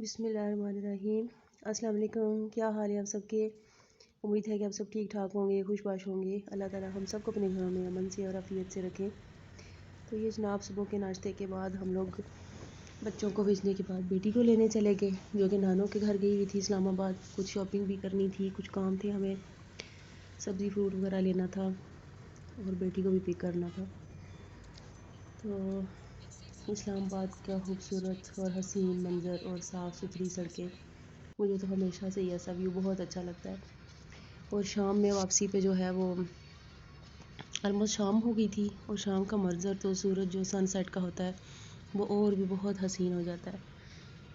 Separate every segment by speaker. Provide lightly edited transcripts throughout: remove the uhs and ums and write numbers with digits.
Speaker 1: बिस्मिल्लाहिर्रहमानिर्रहीम। अस्सलाम वालेकुम। क्या हाल है आप सबके? उम्मीद है कि आप सब ठीक ठाक होंगे, खुशबाश होंगे। अल्लाह ताला हम सबको अपने घरों में अमन से और आफियत से रखें। तो ये जनाब सुबह के नाश्ते के बाद हम लोग बच्चों को भेजने के बाद बेटी को लेने चले गए, जो कि नानों के घर गई हुई थी इस्लामाबाद। कुछ शॉपिंग भी करनी थी, कुछ काम थे, हमें सब्ज़ी फ्रूट वगैरह लेना था और बेटी को भी पिक करना था। तो इस्लामाबाद का खूबसूरत और हसीन मंज़र और साफ़ सुथरी सड़कें, मुझे तो हमेशा से ही ऐसा व्यू बहुत अच्छा लगता है। और शाम में वापसी पे जो है वो ऑलमोस्ट शाम हो गई थी, और शाम का मंज़र तो सूरज जो सनसेट का होता है वो और भी बहुत हसीन हो जाता है।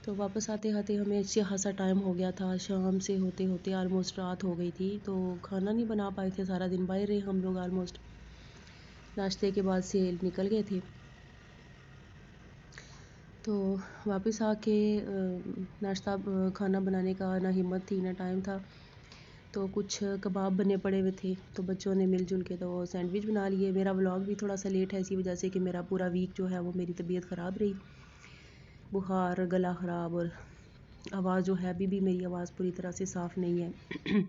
Speaker 1: तो वापस आते आते हमें अच्छा खासा टाइम हो गया था, शाम से होते होते ऑलमोस्ट रात हो गई थी। तो खाना नहीं बना पाए थे, सारा दिन बाहर रहे हम लोग। ऑलमोस्ट नाश्ते के बाद से निकल गए थे। तो वापस आके नाश्ता खाना बनाने का ना हिम्मत थी ना टाइम था। तो कुछ कबाब बने पड़े हुए थे, तो बच्चों ने मिलजुल के तो वो सैंडविच बना लिए। मेरा व्लॉग भी थोड़ा सा लेट है इसी वजह से कि मेरा पूरा वीक जो है वो मेरी तबीयत ख़राब रही, बुखार, गला ख़राब, और आवाज़ जो है अभी भी मेरी आवाज़ पूरी तरह से साफ़ नहीं है।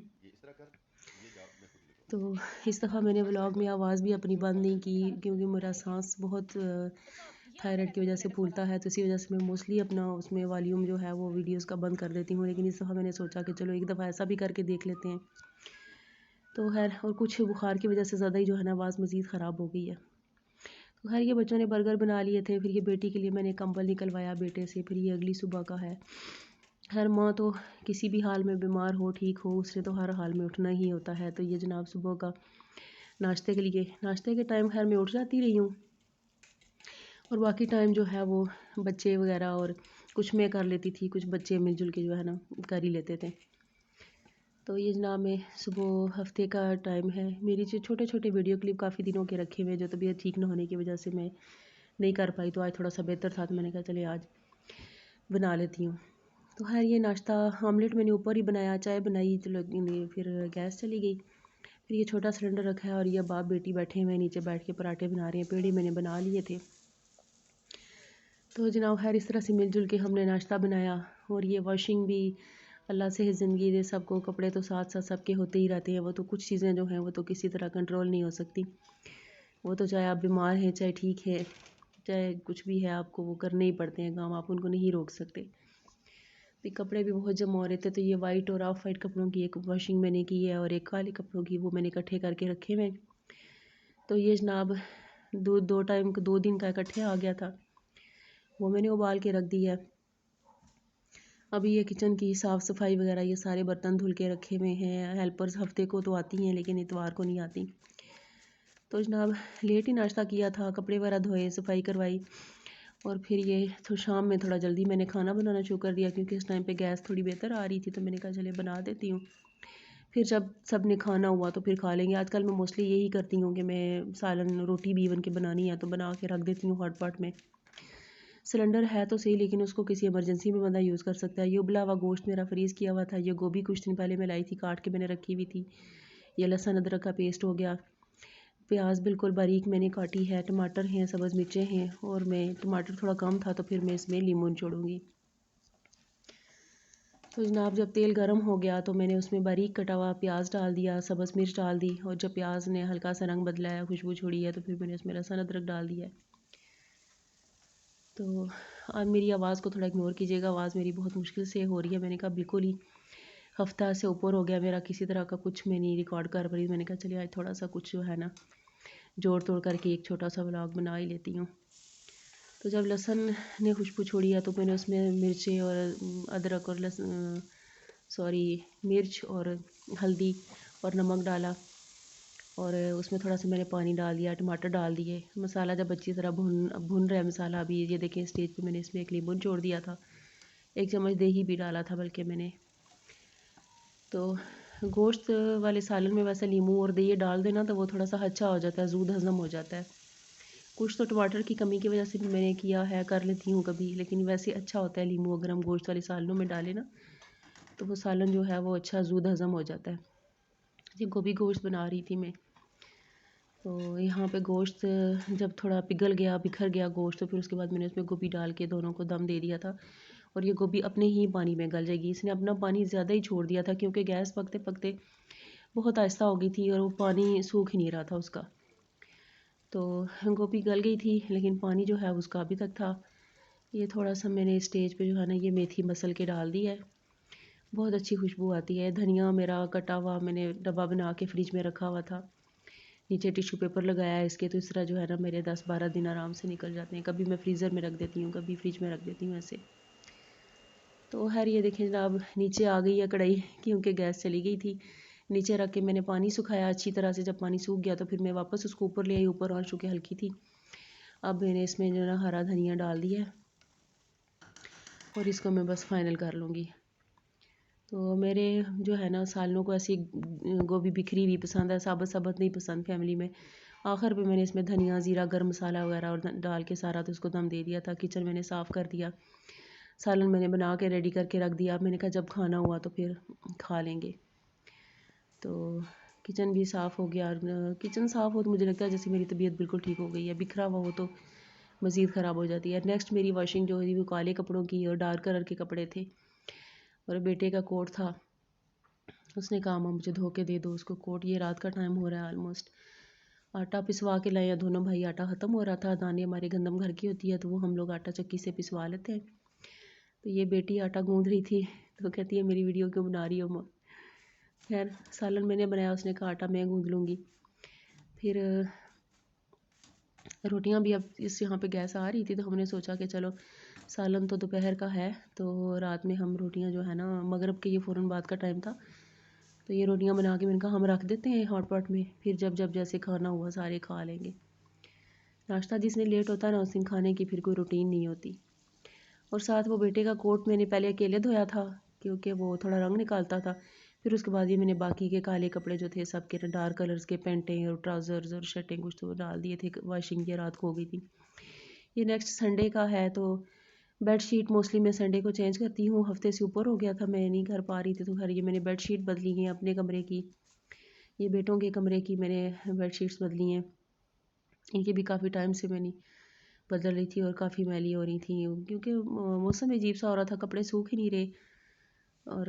Speaker 1: तो इस दफ़ा मैंने व्लॉग में आवाज़ भी अपनी बंद नहीं की, क्योंकि मेरा सांस बहुत थायराइड की वजह से फूलता है। तो इसी वजह से मैं मोस्टली अपना उसमें वॉल्यूम जो है वो वीडियोस का बंद कर देती हूँ। लेकिन इस दफ़ा मैंने सोचा कि चलो एक दफ़ा ऐसा भी करके देख लेते हैं। तो खैर, और कुछ बुखार की वजह से ज़्यादा ही जो है ना आवाज़ मज़ीद ख़राब हो गई है। तो खैर, ये बच्चों ने बर्गर बना लिए थे, फिर ये बेटी के लिए मैंने कंबल निकलवाया बेटे से, फिर ये अगली सुबह का है। हर माँ तो किसी भी हाल में बीमार हो, ठीक हो, उसने तो हर हाल में उठना ही होता है। तो ये जनाब सुबह का नाश्ते के लिए, नाश्ते के टाइम खैर मैं उठ जाती रही हूँ, और बाकी टाइम जो है वो बच्चे वगैरह और कुछ मैं कर लेती थी, कुछ बच्चे मिलजुल के जो है ना कर ही लेते थे। तो ये जनाब मैं सुबह हफ्ते का टाइम है। मेरी जो छोटे छोटे वीडियो क्लिप काफ़ी दिनों के रखे हुए, जो तबीयत ठीक ना होने की वजह से मैं नहीं कर पाई, तो आज थोड़ा सा बेहतर था, तो मैंने कहा चले आज बना लेती हूँ। तो खैर, ये नाश्ता ऑमलेट मैंने ऊपर ही बनाया, चाय बनाई, तो फिर गैस चली गई। फिर ये छोटा सिलेंडर रखा है, और ये बाप बेटी बैठे हुए नीचे बैठ के पराठे बना रहे हैं। पेड़ी मैंने बना लिए थे। तो जनाब खैर, इस तरह से मिलजुल के हमने नाश्ता बनाया। और ये वॉशिंग भी अल्लाह से ज़िंदगी दे सबको, कपड़े तो साथ साथ सबके होते ही रहते हैं। वो तो कुछ चीज़ें जो हैं वो तो किसी तरह कंट्रोल नहीं हो सकती। वो तो चाहे आप बीमार हैं, चाहे ठीक है, चाहे कुछ भी है, आपको वो करने ही पड़ते हैं काम, आप उनको नहीं रोक सकते। तो कपड़े भी बहुत जमा हो रहे थे, तो ये वाइट और ऑफ वाइट कपड़ों की एक वॉशिंग मैंने की है, और एक काले कपड़ों की वो मैंने इकट्ठे करके रखे हुए। तो ये जनाब दूध दो दिन का इकट्ठे आ गया था, वो मैंने उबाल के रख दिया है। अभी ये किचन की साफ़ सफाई वगैरह, ये सारे बर्तन धुल के रखे हुए हैं। हेल्पर्स हफ्ते को तो आती हैं, लेकिन इतवार को नहीं आती। तो जनाब लेट ही नाश्ता किया था, कपड़े वगैरह धोए, सफाई करवाई, और फिर ये तो शाम में थोड़ा जल्दी मैंने खाना बनाना शुरू कर दिया, क्योंकि इस टाइम पे गैस थोड़ी बेहतर आ रही थी। तो मैंने कहा चले बना देती हूँ, फिर जब सब ने खाना हुआ तो फिर खा लेंगे। आजकल मैं मोस्टली यही करती हूँ कि मैं सालन रोटी भी इवन के बनानी है तो बना के रख देती हूँ हॉट पॉट में। सिलेंडर है तो सही, लेकिन उसको किसी इमरजेंसी में बंदा यूज़ कर सकता है। ये उबला हुआ गोश्त मेरा फ्रीज़ किया हुआ था। ये गोभी कुछ दिन पहले मैं लाई थी, काट के मैंने रखी हुई थी। ये लहसुन अदरक का पेस्ट हो गया। प्याज बिल्कुल बारीक मैंने काटी है। टमाटर हैं, सब्ज़ मिर्चें हैं, और मैं टमाटर थोड़ा कम था तो फिर मैं इसमें लीमू निचोड़ूँगी। तो जनाब जब तेल गर्म हो गया तो मैंने उसमें बारीक कटा हुआ प्याज डाल दिया, सब्ज़ मिर्च डाल दी, और जब प्याज ने हल्का सा रंग बदला है, खुशबू छोड़ी है, तो फिर मैंने उसमें लहसुन अदरक डाल दिया है। तो अब मेरी आवाज़ को थोड़ा इग्नोर कीजिएगा, आवाज़ मेरी बहुत मुश्किल से हो रही है। मैंने कहा बिल्कुल ही हफ्ता से ऊपर हो गया मेरा किसी तरह का कुछ मैं नहीं रिकॉर्ड कर पाई। मैंने कहा चलिए आज थोड़ा सा कुछ जो है ना जोड़ तोड़ करके एक छोटा सा व्लॉग बना ही लेती हूँ। तो जब लहसुन ने खुशबू छोड़ी है तो मैंने उसमें मिर्चें और अदरक और मिर्च और हल्दी और नमक डाला, और उसमें थोड़ा सा मैंने पानी डाल दिया, टमाटर डाल दिए। मसाला जब अच्छी तरह भुन रहा है मसाला, अभी ये देखें स्टेज पे मैंने इसमें एक नींबू निचोड़ दिया था, 1 चम्मच दही भी डाला था बल्कि मैंने। तो गोश्त वाले सालन में वैसे नींबू और दही डाल देना तो वो थोड़ा सा अच्छा हो जाता है, जूद हज़म हो जाता है। कुछ तो टमाटर की कमी की वजह से भी मैंने किया है, कर लेती हूँ कभी, लेकिन वैसे अच्छा होता है नींबू अगर हम गोश्त वाले सालनों में डालें ना, तो वो सालन जो है वो अच्छा जूद हज़म हो जाता है। ये गोभी गोश्त बना रही थी मैं, तो यहाँ पे गोश्त जब थोड़ा पिघल गया, बिखर गया गोश्त, तो फिर उसके बाद मैंने उसमें गोभी डाल के दोनों को दम दे दिया था। और ये गोभी अपने ही पानी में गल जाएगी। इसने अपना पानी ज़्यादा ही छोड़ दिया था क्योंकि गैस पकते पकते बहुत आहिस्ता हो गई थी और वो पानी सूख ही नहीं रहा था उसका। तो गोभी गल गई थी लेकिन पानी जो है उसका अभी तक था। ये थोड़ा सा मैंने स्टेज पे जो है ना ये मेथी मसल के डाल दी है, बहुत अच्छी खुशबू आती है। धनिया मेरा कटा हुआ मैंने डब्बा बना के फ्रिज में रखा हुआ था, नीचे टिश्यू पेपर लगाया है इसके, तो इस तरह जो है ना मेरे 10-12 दिन आराम से निकल जाते हैं। कभी मैं फ्रीज़र में रख देती हूँ, कभी फ्रिज में रख देती हूँ ऐसे। तो खैर ये देखें जनाब नीचे आ गई है कढ़ाई क्योंकि गैस चली गई थी। नीचे रख के मैंने पानी सुखाया अच्छी तरह से। जब पानी सूख गया तो फिर मैं वापस उसको ऊपर ले आई, ऊपर और चूँकि हल्की थी। अब मैंने इसमें जो ना हरा धनिया डाल दिया है और इसको मैं बस फाइनल कर लूँगी। तो मेरे जो है ना सालों को ऐसी गोभी बिखरी हुई पसंद है, साबुत साबुत नहीं पसंद फैमिली में। आखिर पे मैंने इसमें धनिया ज़ीरा गर्म मसाला वगैरह और डाल के सारा तो उसको दम दे दिया था। किचन मैंने साफ़ कर दिया, सालन मैंने बना के रेडी करके रख दिया। मैंने कहा जब खाना हुआ तो फिर खा लेंगे। तो किचन भी साफ़ हो गया। किचन साफ़ हो तो मुझे लगता है जैसे मेरी तबीयत बिल्कुल ठीक हो गई है। बिखरा हुआ हो तो मज़ीद ख़राब हो जाती है। नेक्स्ट मेरी वॉशिंग जो हुई वो काले कपड़ों की और डार्क कलर के कपड़े थे और बेटे का कोट था। उसने कहा मां मुझे धो के दे दो उसको कोट। ये रात का टाइम हो रहा है ऑलमोस्ट। आटा पिसवा के लाए, दोनों भाई। आटा ख़त्म हो रहा था, दाने हमारे गंदम घर की होती है तो वो हम लोग आटा चक्की से पिसवा लेते हैं। तो ये बेटी आटा गूंद रही थी तो कहती है मेरी वीडियो क्यों बना रही हो माँ। खैर सालन मैंने बनाया, उसने कहा आटा मैं गूंद लूँगी। फिर रोटियां भी अब इस यहाँ पे गैस आ रही थी तो हमने सोचा कि चलो सालन तो दोपहर का है तो रात में हम रोटियां जो है ना मगरिब के ये फ़ौरन बाद का टाइम था तो ये रोटियां बना के मैंने कहा हम रख देते हैं हॉट पॉट में, फिर जब जब जैसे खाना हुआ सारे खा लेंगे। नाश्ता जिसने लेट होता है ना उस दिन खाने की फिर कोई रूटीन नहीं होती। और साथ वो बेटे का कोट मैंने पहले अकेले धोया था क्योंकि वो थोड़ा रंग निकालता था। फिर उसके बाद ये मैंने बाकी के काले कपड़े जो थे सबके डार्क कलर्स के पेंटें और ट्राउज़र्स और शर्टें कुछ तो डाल दिए थे, वॉशिंग की रात को हो गई थी। ये नेक्स्ट संडे का है तो बेड शीट मोस्टली मैं संडे को चेंज करती हूँ। हफ्ते से ऊपर हो गया था मैं नहीं कर पा रही थी तो खैर ये मैंने बेड शीट बदली है अपने कमरे की, ये बेटों के कमरे की मैंने बेड शीट्स बदली हैं। इनकी भी काफ़ी टाइम से मैंने बदल रही थी और काफ़ी मैली हो रही थी क्योंकि मौसम अजीब सा हो रहा था, कपड़े सूख ही नहीं रहे। और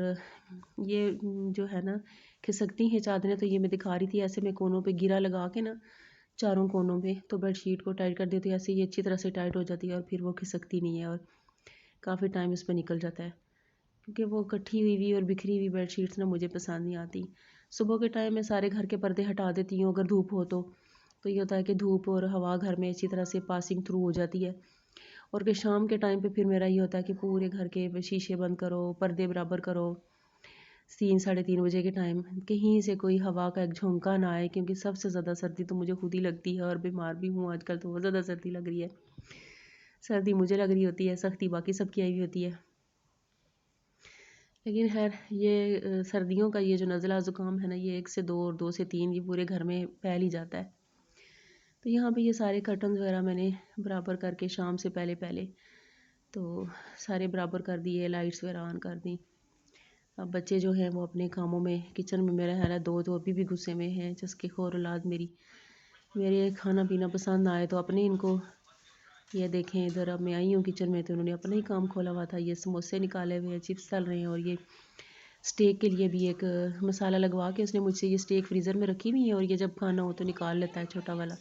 Speaker 1: ये जो है ना खिसकती हैं चादरें तो ये मैं दिखा रही थी ऐसे मैं कोनों पे गिरा लगा के ना चारों कोनों पे तो बेडशीट को टाइट कर देती हूँ ऐसे ये अच्छी तरह से टाइट हो जाती है और फिर वो खिसकती नहीं है और काफ़ी टाइम इस पर निकल जाता है क्योंकि वो इकट्ठी हुई और बिखरी हुई बेडशीट्स ना मुझे पसंद नहीं आती। सुबह के टाइम मैं सारे घर के पर्दे हटा देती हूँ अगर धूप हो तो ये होता है कि धूप और हवा घर में अच्छी तरह से पासिंग थ्रू हो जाती है। और कि शाम के टाइम पे फिर मेरा ये होता है कि पूरे घर के शीशे बंद करो, पर्दे बराबर करो। 3-3:30 बजे के टाइम कहीं से कोई हवा का एक झोंका ना आए क्योंकि सबसे ज़्यादा सर्दी तो मुझे खुद ही लगती है और बीमार भी हूँ आजकल तो बहुत ज़्यादा सर्दी लग रही है। सर्दी मुझे लग रही होती है, सख्ती बाकी सबकी आई हुई होती है। लेकिन खैर ये सर्दियों का ये जो नज़ला ज़ुकाम है ना ये 1 से 2 और 2 से 3 ये पूरे घर में फैल ही जाता है। तो यहाँ पे ये सारे कर्टन वगैरह मैंने बराबर करके शाम से पहले पहले तो सारे बराबर कर दिए, लाइट्स वगैरह ऑन कर दी। अब बच्चे जो हैं वो अपने कामों में, किचन में मेरा है ना 2 तो अभी भी गुस्से में हैं, चस्के खोर औलाद मेरी। मेरे खाना पीना पसंद ना आए तो अपने इनको, ये देखें इधर अब मैं आई हूँ किचन में तो उन्होंने अपना ही काम खोला हुआ था। ये समोसे निकाले हुए हैं, चिप्स तल रहे हैं और ये स्टेक के लिए भी एक मसाला लगवा के उसने मुझसे ये स्टेक फ्रीज़र में रखी हुई है और ये जब खाना हो तो निकाल लेता है छोटा वाला।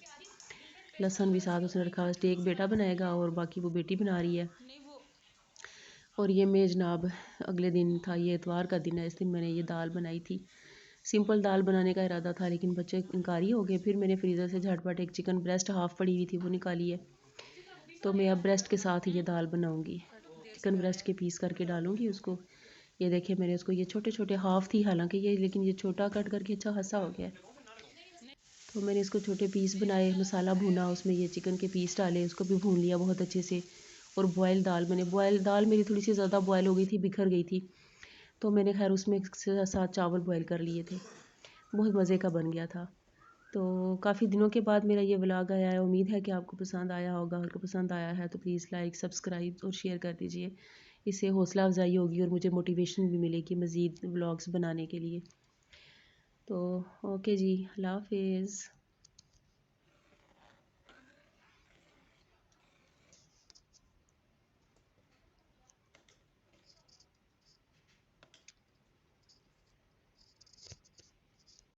Speaker 1: लहसुन भी साथ उसने रखा हुआ, स्टेक बेटा बनाएगा और बाकी वो बेटी बना रही है। और ये मैं जनाब अगले दिन था, ये इतवार का दिन है, इस दिन मैंने ये दाल बनाई थी। सिंपल दाल बनाने का इरादा था लेकिन बच्चे इनकारी हो गए। फिर मैंने फ्रीज़र से झटपट एक चिकन ब्रेस्ट हाफ़ पड़ी हुई थी वो निकाली है तो मैं अब ब्रेस्ट के साथ ये दाल बनाऊंगी। चिकन ब्रेस्ट के पीस करके डालूंगी उसको। ये देखिए मैंने उसको, ये छोटे छोटे हाफ़ थी हालांकि ये, लेकिन ये छोटा कट करके अच्छा खासा हो गया। तो मैंने इसको छोटे पीस बनाए, मसाला भूना, उसमें ये चिकन के पीस डाले, उसको भी भून लिया बहुत अच्छे से। और बॉयल दाल, मैंने बॉयल दाल मेरी थोड़ी सी ज़्यादा बॉयल हो गई थी, बिखर गई थी तो मैंने खैर उसमें साथ चावल बॉयल कर लिए थे। बहुत मज़े का बन गया था। तो काफ़ी दिनों के बाद मेरा ये व्लॉग आया है, उम्मीद है कि आपको पसंद आया होगा। अगर पसंद आया है तो प्लीज़ लाइक सब्सक्राइब और शेयर कर दीजिए, इससे हौसला अफजाई होगी और मुझे मोटिवेशन भी मिलेगी मज़ीद व्लॉग्स बनाने के लिए। तो ओके जी, अल्लाह हाफिज़।